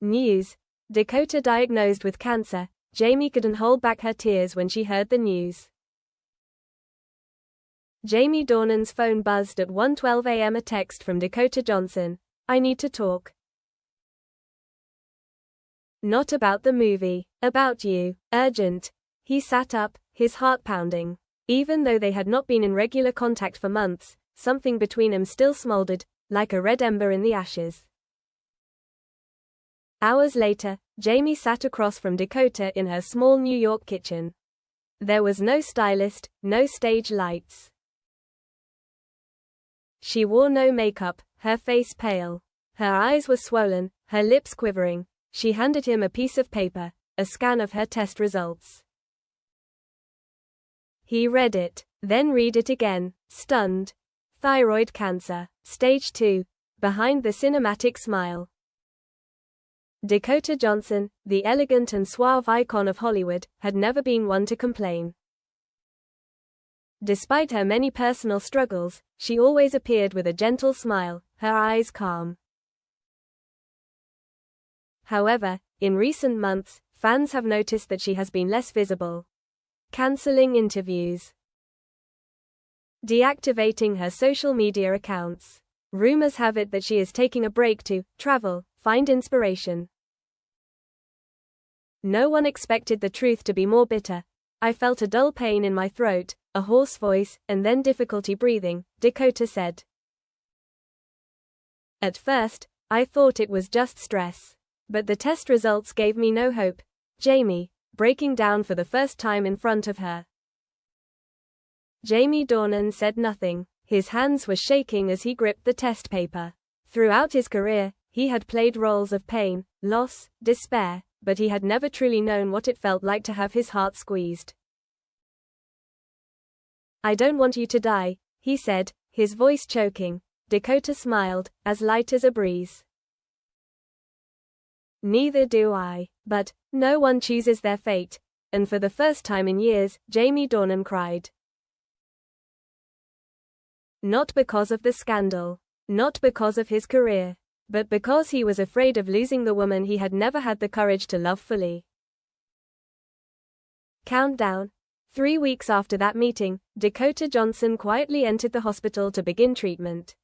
News. Dakota diagnosed with cancer. Jamie couldn't hold back her tears when she heard the news. Jamie Dornan's phone buzzed at 1:12 a.m. A text from Dakota Johnson. "I need to talk. Not about the movie. About you. Urgent." He sat up, his heart pounding. Even though they had not been in regular contact for months, something between them still smoldered, like a red ember in the ashes. Hours later, Jamie sat across from Dakota in her small New York kitchen. There was no stylist, no stage lights. She wore no makeup, her face pale. Her eyes were swollen, her lips quivering. She handed him a piece of paper, a scan of her test results. He read it, then read it again, stunned. Thyroid cancer, stage 2, behind the cinematic smile. Dakota Johnson, the elegant and suave icon of Hollywood, had never been one to complain. Despite her many personal struggles, she always appeared with a gentle smile, her eyes calm. However, in recent months, fans have noticed that she has been less visible. Canceling interviews. Deactivating her social media accounts. Rumors have it that she is taking a break to travel, find inspiration. No one expected the truth to be more bitter. "I felt a dull pain in my throat, a hoarse voice, and then difficulty breathing," Dakota said. "At first, I thought it was just stress. But the test results gave me no hope." Jamie, breaking down for the first time in front of her. Jamie Dornan said nothing. His hands were shaking as he gripped the test paper. Throughout his career, he had played roles of pain, loss, despair, but he had never truly known what it felt like to have his heart squeezed. "I don't want you to die," he said, his voice choking. Dakota smiled, as light as a breeze. "Neither do I. But no one chooses their fate." And for the first time in years, Jamie Dornan cried. Not because of the scandal. Not because of his career. But because he was afraid of losing the woman he had never had the courage to love fully. Countdown. 3 weeks after that meeting, Dakota Johnson quietly entered the hospital to begin treatment.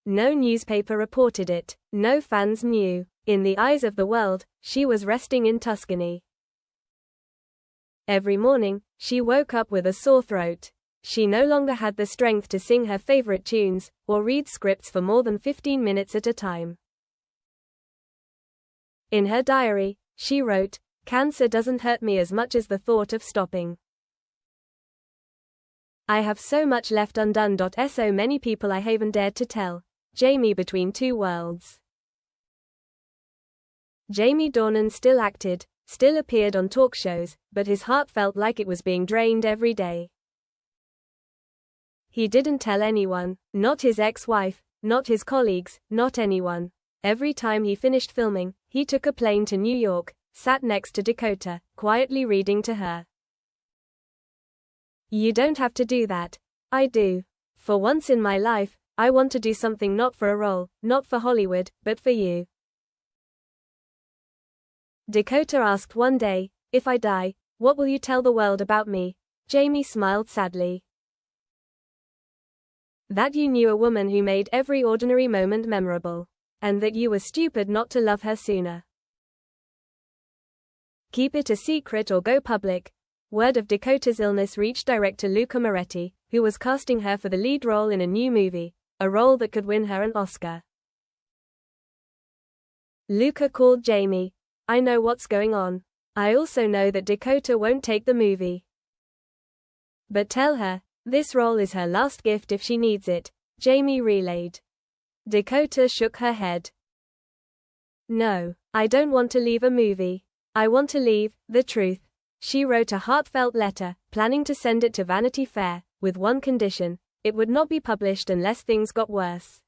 No newspaper reported it, no fans knew. In the eyes of the world, she was resting in Tuscany. Every morning, she woke up with a sore throat. She no longer had the strength to sing her favorite tunes, or read scripts for more than 15 minutes at a time. In her diary, she wrote, "Cancer doesn't hurt me as much as the thought of stopping. I have so much left undone. So many people I haven't dared to tell." Jamie between two worlds. Jamie Dornan still acted, still appeared on talk shows, but his heart felt like it was being drained every day. He didn't tell anyone, not his ex-wife, not his colleagues, not anyone. Every time he finished filming, he took a plane to New York, sat next to Dakota, quietly reading to her. "You don't have to do that. I do. For once in my life, I want to do something not for a role, not for Hollywood, but for you." Dakota asked one day, "If I die, what will you tell the world about me?" Jamie smiled sadly. "That you knew a woman who made every ordinary moment memorable. And that you were stupid not to love her sooner. Keep it a secret or go public." Word of Dakota's illness reached director Luca Moretti, who was casting her for the lead role in a new movie, a role that could win her an Oscar. Luca called Jamie. "I know what's going on. I also know that Dakota won't take the movie. But tell her, this role is her last gift if she needs it," Jamie relayed. Dakota shook her head. "No, I don't want to leave a movie. I want to leave the truth." She wrote a heartfelt letter, planning to send it to Vanity Fair, with one condition: it would not be published unless things got worse.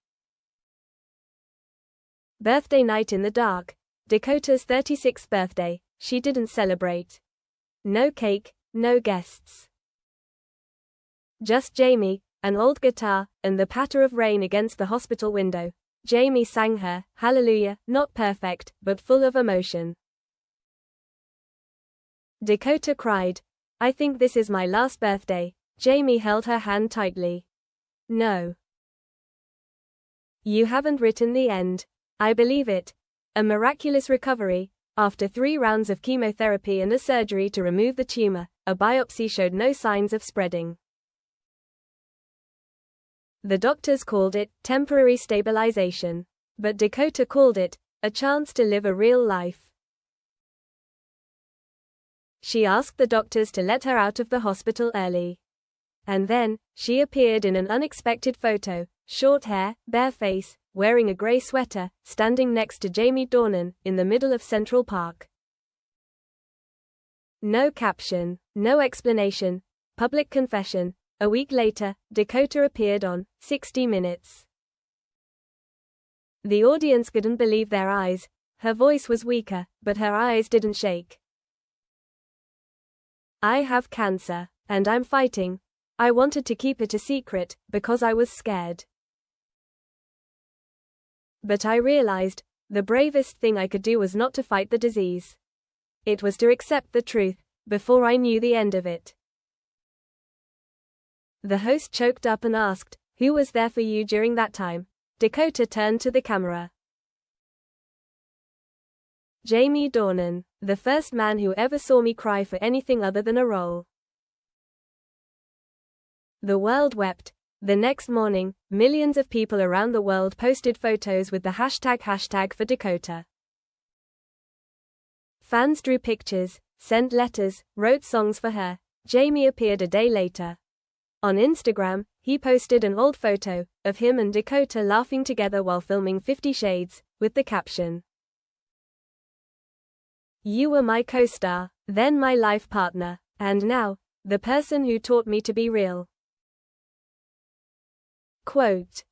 Birthday night in the dark. Dakota's 36th birthday. She didn't celebrate. No cake, no guests. Just Jamie, an old guitar, and the patter of rain against the hospital window. Jamie sang her Hallelujah, not perfect, but full of emotion. Dakota cried, I think this is my last birthday. Jamie held her hand tightly. No. You haven't written the end. I believe it. A miraculous recovery. After 3 rounds of chemotherapy and a surgery to remove the tumor, a biopsy showed no signs of spreading. The doctors called it temporary stabilization. But Dakota called it a chance to live a real life. She asked the doctors to let her out of the hospital early. And then, she appeared in an unexpected photo, short hair, bare face, wearing a gray sweater, standing next to Jamie Dornan, in the middle of Central Park. No caption, no explanation, public confession. A week later, Dakota appeared on 60 Minutes. The audience couldn't believe their eyes. Her voice was weaker, but her eyes didn't shake. I have cancer, and I'm fighting. I wanted to keep it a secret, because I was scared. But I realized, the bravest thing I could do was not to fight the disease. It was to accept the truth, before I knew the end of it. The host choked up and asked, who was there for you during that time? Dakota turned to the camera. Jamie Dornan, the first man who ever saw me cry for anything other than a role. The world wept. The next morning, millions of people around the world posted photos with the hashtag for Dakota. Fans drew pictures, sent letters, wrote songs for her. Jamie appeared a day later. On Instagram, he posted an old photo of him and Dakota laughing together while filming 50 Shades, with the caption, You were my co-star, then my life partner, and now, the person who taught me to be real. Quote,